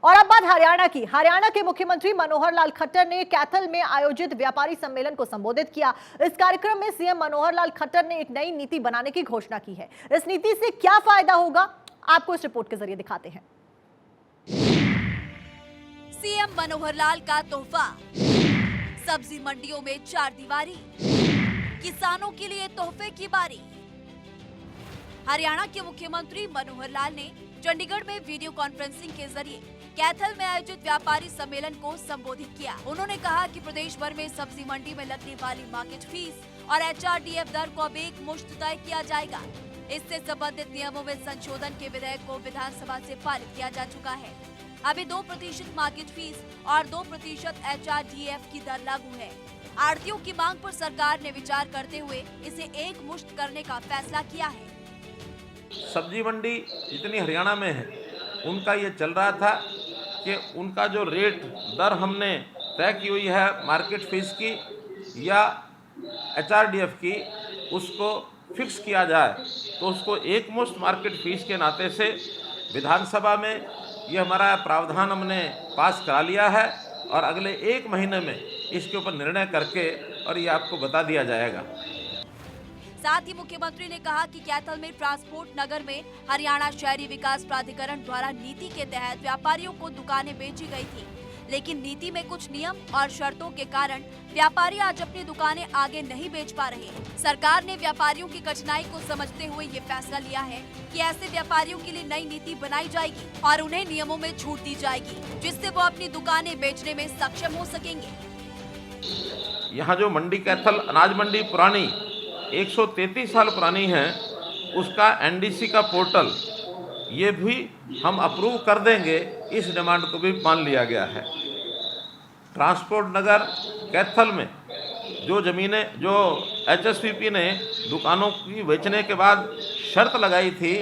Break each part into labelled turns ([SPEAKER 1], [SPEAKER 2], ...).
[SPEAKER 1] और अब बात हरियाणा की। हरियाणा के मुख्यमंत्री मनोहर लाल खट्टर ने कैथल में आयोजित व्यापारी सम्मेलन को संबोधित किया। इस कार्यक्रम में सीएम मनोहर लाल खट्टर ने एक नई नीति बनाने की घोषणा की है। इस नीति से क्या फायदा होगा, आपको इस रिपोर्ट के जरिए दिखाते हैं।
[SPEAKER 2] सीएम मनोहर लाल का तोहफा, सब्जी मंडियों में चार दीवारी, किसानों के लिए तोहफे की बारी। हरियाणा के मुख्यमंत्री मनोहर लाल ने चंडीगढ़ में वीडियो कॉन्फ्रेंसिंग के जरिए कैथल में आयोजित व्यापारी सम्मेलन को संबोधित किया। उन्होंने कहा कि प्रदेश भर में सब्जी मंडी में लगने वाली मार्केट फीस और HRDF दर को अब एक मुश्त तय किया जाएगा। इससे संबंधित नियमों में संशोधन के विधेयक को विधानसभा से पारित किया जा चुका है। अभी 2% मार्केट फीस और 2% HRDF की दर लागू है। आढ़तियों की मांग पर सरकार ने विचार करते हुए इसे एक मुश्त करने का फैसला किया है।
[SPEAKER 3] सब्जी मंडी जितनी हरियाणा में है, उनका ये चल रहा था कि उनका जो रेट दर हमने तय की हुई है मार्केट फीस की या HRDF की, उसको फिक्स किया जाए। तो उसको एक मुश्त मार्केट फीस के नाते से विधानसभा में ये हमारा प्रावधान हमने पास करा लिया है और अगले 1 महीने में इसके ऊपर निर्णय करके और ये आपको बता दिया जाएगा।
[SPEAKER 2] साथ ही मुख्यमंत्री ने कहा कि कैथल में ट्रांसपोर्ट नगर में हरियाणा शहरी विकास प्राधिकरण द्वारा नीति के तहत व्यापारियों को दुकानें बेची गई थी, लेकिन नीति में कुछ नियम और शर्तों के कारण व्यापारी आज अपनी दुकानें आगे नहीं बेच पा रहे। सरकार ने व्यापारियों की कठिनाई को समझते हुए ये फैसला लिया है कि ऐसे व्यापारियों के लिए नई नीति बनाई जाएगी और उन्हें नियमों में छूट दी जाएगी, जिससे वो अपनी दुकानें बेचने में सक्षम हो सकेंगे।
[SPEAKER 3] यहाँ जो मंडी कैथल अनाज मंडी पुरानी 133 साल पुरानी है, उसका NDC का पोर्टल ये भी हम अप्रूव कर देंगे, इस डिमांड को भी मान लिया गया है। ट्रांसपोर्ट नगर कैथल में जो ज़मीनें जो HSPP ने दुकानों की बेचने के बाद शर्त लगाई थी,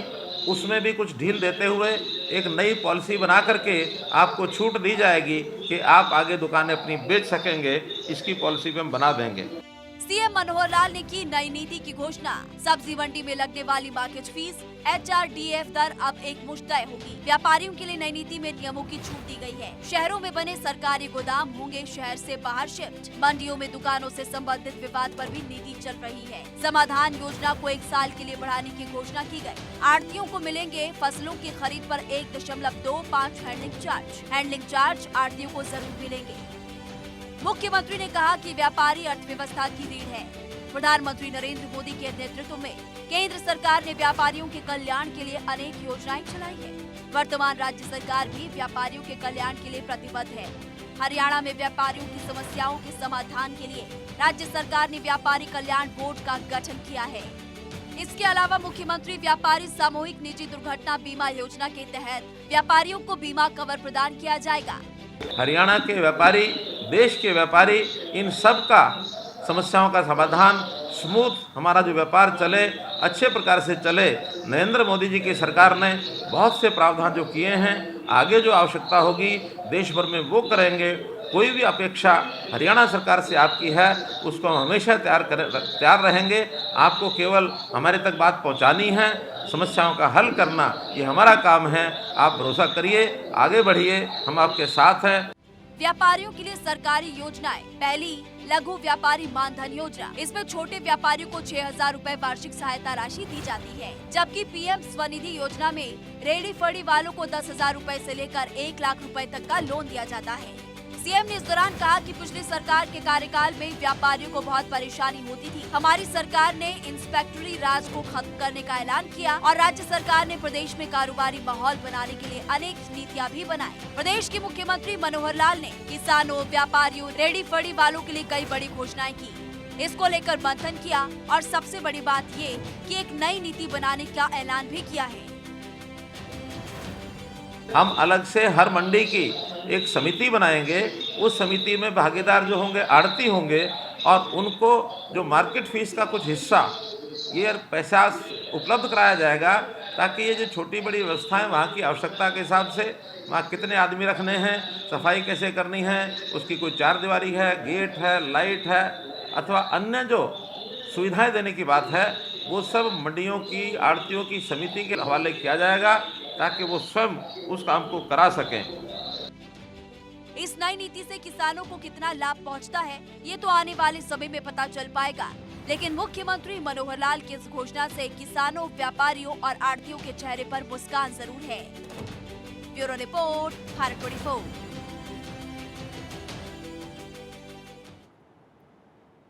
[SPEAKER 3] उसमें भी कुछ ढील देते हुए एक नई पॉलिसी बना करके आपको छूट दी जाएगी कि आप आगे दुकानें अपनी बेच सकेंगे। इसकी पॉलिसी भी हम बना देंगे।
[SPEAKER 2] सीएम मनोहर लाल ने की नई नीति की घोषणा। सब्जी मंडी में लगने वाली मार्केट फीस HRDF दर अब एक मुश्त तय होगी। व्यापारियों के लिए नई नीति में नियमों की छूट दी गई है। शहरों में बने सरकारी गोदाम होंगे शहर से बाहर शिफ्ट। मंडियों में दुकानों से संबंधित विवाद पर भी नीति चल रही है। समाधान योजना को 1 साल के लिए बढ़ाने की घोषणा की गई। आढ़तियों को मिलेंगे फसलों की खरीद पर 1.25 हैंडलिंग चार्ज आढ़तियों को जरूर मिलेंगे। मुख्यमंत्री ने कहा कि व्यापारी अर्थव्यवस्था की रीढ़ है। प्रधानमंत्री नरेंद्र मोदी के नेतृत्व में केंद्र सरकार ने व्यापारियों के कल्याण के लिए अनेक योजनाएं चलाई है। वर्तमान राज्य सरकार भी व्यापारियों के कल्याण के लिए प्रतिबद्ध है। हरियाणा में व्यापारियों की समस्याओं के समाधान के लिए राज्य सरकार ने व्यापारी कल्याण बोर्ड का गठन किया है। इसके अलावा मुख्यमंत्री व्यापारी सामूहिक निजी दुर्घटना बीमा योजना के तहत व्यापारियों को बीमा कवर प्रदान किया जाएगा।
[SPEAKER 3] हरियाणा के व्यापारी, देश के व्यापारी, इन सब का समस्याओं का समाधान स्मूथ हमारा जो व्यापार चले, अच्छे प्रकार से चले। नरेंद्र मोदी जी की सरकार ने बहुत से प्रावधान जो किए हैं, आगे जो आवश्यकता होगी देश भर में वो करेंगे। कोई भी अपेक्षा हरियाणा सरकार से आपकी है, उसको हम हमेशा तैयार रहेंगे। आपको केवल हमारे तक बात पहुंचानी है, समस्याओं का हल करना ये हमारा काम है। आप भरोसा करिए, आगे बढ़िए, हम आपके साथ हैं।
[SPEAKER 2] व्यापारियों के लिए सरकारी योजनाएं। पहली, लघु व्यापारी मानधन योजना। इसमें छोटे व्यापारियों को 6,000 रूपए वार्षिक सहायता राशि दी जाती है, जबकि PM स्वनिधि योजना में रेहड़ी फड़ी वालों को 10,000 रूपए से लेकर 1 लाख रूपए तक का लोन दिया जाता है। सीएम ने इस दौरान कहा कि पिछली सरकार के कार्यकाल में व्यापारियों को बहुत परेशानी होती थी। हमारी सरकार ने इंस्पेक्टरी राज को खत्म करने का ऐलान किया और राज्य सरकार ने प्रदेश में कारोबारी माहौल बनाने के लिए अनेक नीतियां भी बनाई। प्रदेश के मुख्यमंत्री मनोहर लाल ने किसानों, व्यापारियों, रेहड़ी फड़ी वालों के लिए कई बड़ी घोषणाएं की। इसको लेकर मंथन किया और सबसे बड़ी बात ये कि एक नई नीति बनाने का ऐलान भी किया है।
[SPEAKER 3] हम अलग से हर मंडी की एक समिति बनाएंगे। उस समिति में भागीदार जो होंगे आढ़ती होंगे और उनको जो मार्केट फीस का कुछ हिस्सा ये पैसा उपलब्ध कराया जाएगा, ताकि ये जो छोटी बड़ी व्यवस्थाएं वहाँ की आवश्यकता के हिसाब से, वहाँ कितने आदमी रखने हैं, सफाई कैसे करनी है, उसकी कोई चार दीवारी है, गेट है, लाइट है, अथवा अन्य जो सुविधाएं देने की बात है, वो सब मंडियों की आढ़तियों की समिति के हवाले किया जाएगा, ताकि वो स्वयं उस काम को करा सकें।
[SPEAKER 2] नई नीति से किसानों को कितना लाभ पहुंचता है, ये तो आने वाले समय में पता चल पाएगा। लेकिन मुख्यमंत्री मनोहर लाल की इस घोषणा से किसानों, व्यापारियों और आढ़तियों के चेहरे पर मुस्कान जरूर है। Bureau report, Bharat 24।